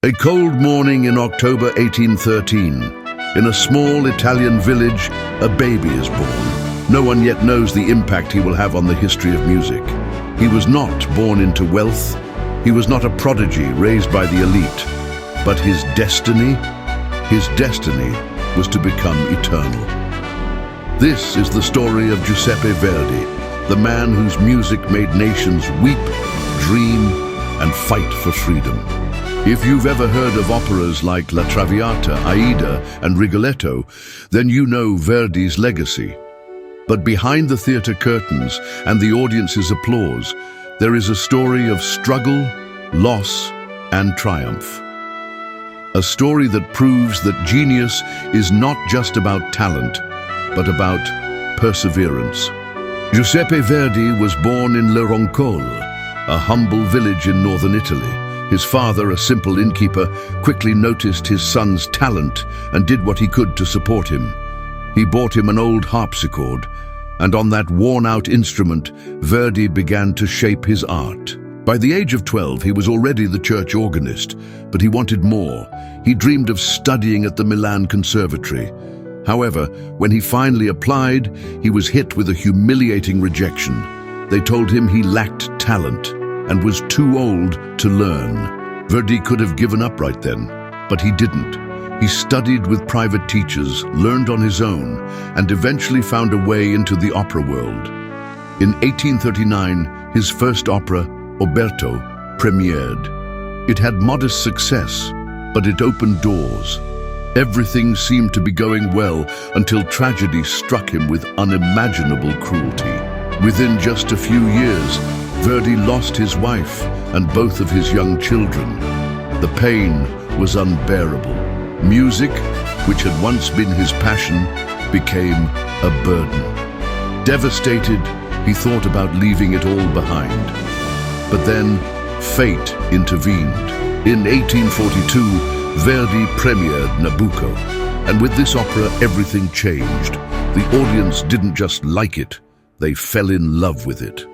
A cold morning in October 1813, in a small Italian village, a baby is born. No one yet knows the impact he will have on the history of music. He was not born into wealth. He was not a prodigy raised by the elite. But his destiny was to become eternal. This is the story of Giuseppe Verdi, the man whose music made nations weep, dream, and fight for freedom. If you've ever heard of operas like La Traviata, Aida, and Rigoletto, then you know Verdi's legacy. But behind the theatre curtains and the audience's applause, there is a story of struggle, loss, and triumph. A story that proves that genius is not just about talent, but about perseverance. Giuseppe Verdi was born in Le Roncole, a humble village in northern Italy. His father, a simple innkeeper, quickly noticed his son's talent and did what he could to support him. He bought him an old harpsichord, and on that worn-out instrument, Verdi began to shape his art. By the age of 12, he was already the church organist, but he wanted more. He dreamed of studying at the Milan Conservatory. However, when he finally applied, he was hit with a humiliating rejection. They told him he lacked talent and was too old to learn. Verdi could have given up right then, but he didn't. He studied with private teachers, learned on his own, and eventually found a way into the opera world. In 1839, his first opera, Oberto, premiered. It had modest success, but it opened doors. Everything seemed to be going well until tragedy struck him with unimaginable cruelty. Within just a few years, Verdi lost his wife and both of his young children. The pain was unbearable. Music, which had once been his passion, became a burden. Devastated, he thought about leaving it all behind. But then, fate intervened. In 1842, Verdi premiered Nabucco, and with this opera, everything changed. The audience didn't just like it, they fell in love with it.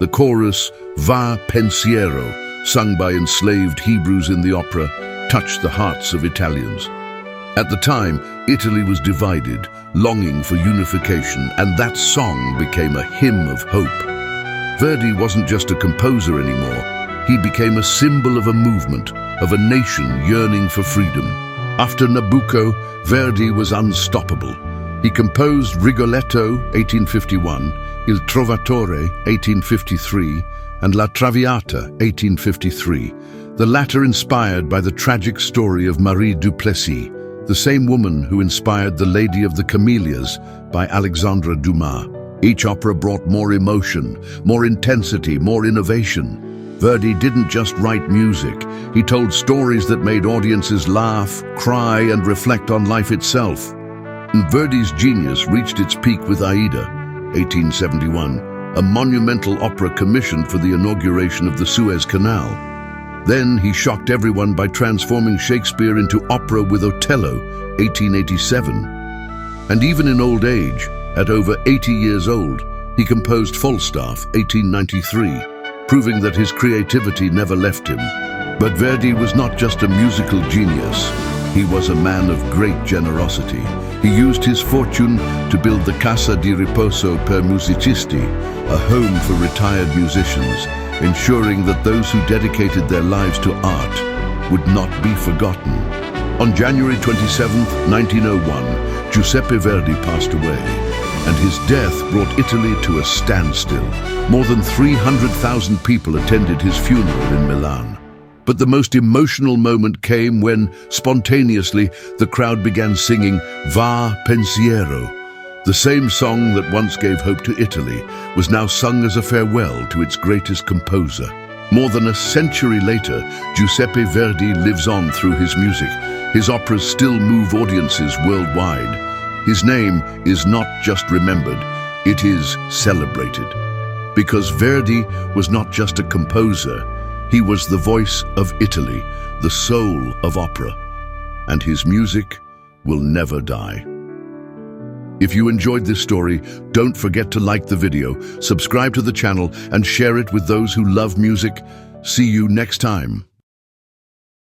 The chorus, Va Pensiero, sung by enslaved Hebrews in the opera, touched the hearts of Italians. At the time, Italy was divided, longing for unification, and that song became a hymn of hope. Verdi wasn't just a composer anymore. He became a symbol of a movement, of a nation yearning for freedom. After Nabucco, Verdi was unstoppable. He composed Rigoletto, 1851, Il Trovatore, 1853, and La Traviata, 1853, the latter inspired by the tragic story of Marie Duplessis, the same woman who inspired The Lady of the Camellias by Alexandre Dumas. Each opera brought more emotion, more intensity, more innovation. Verdi didn't just write music, he told stories that made audiences laugh, cry, and reflect on life itself. And Verdi's genius reached its peak with Aida, 1871, a monumental opera commissioned for the inauguration of the Suez Canal. Then he shocked everyone by transforming Shakespeare into opera with Otello, 1887. And even in old age, at over 80 years old, he composed Falstaff, 1893, proving that his creativity never left him. But Verdi was not just a musical genius. He was a man of great generosity. He used his fortune to build the Casa di Riposo per Musicisti, a home for retired musicians, ensuring that those who dedicated their lives to art would not be forgotten. On January 27, 1901, Giuseppe Verdi passed away, and his death brought Italy to a standstill. More than 300,000 people attended his funeral in Milan. But the most emotional moment came when, spontaneously, the crowd began singing Va Pensiero. The same song that once gave hope to Italy was now sung as a farewell to its greatest composer. More than a century later, Giuseppe Verdi lives on through his music. His operas still move audiences worldwide. His name is not just remembered, it is celebrated. Because Verdi was not just a composer, he was the voice of Italy, the soul of opera, and his music will never die. If you enjoyed this story, don't forget to like the video, subscribe to the channel, and share it with those who love music. See you next time.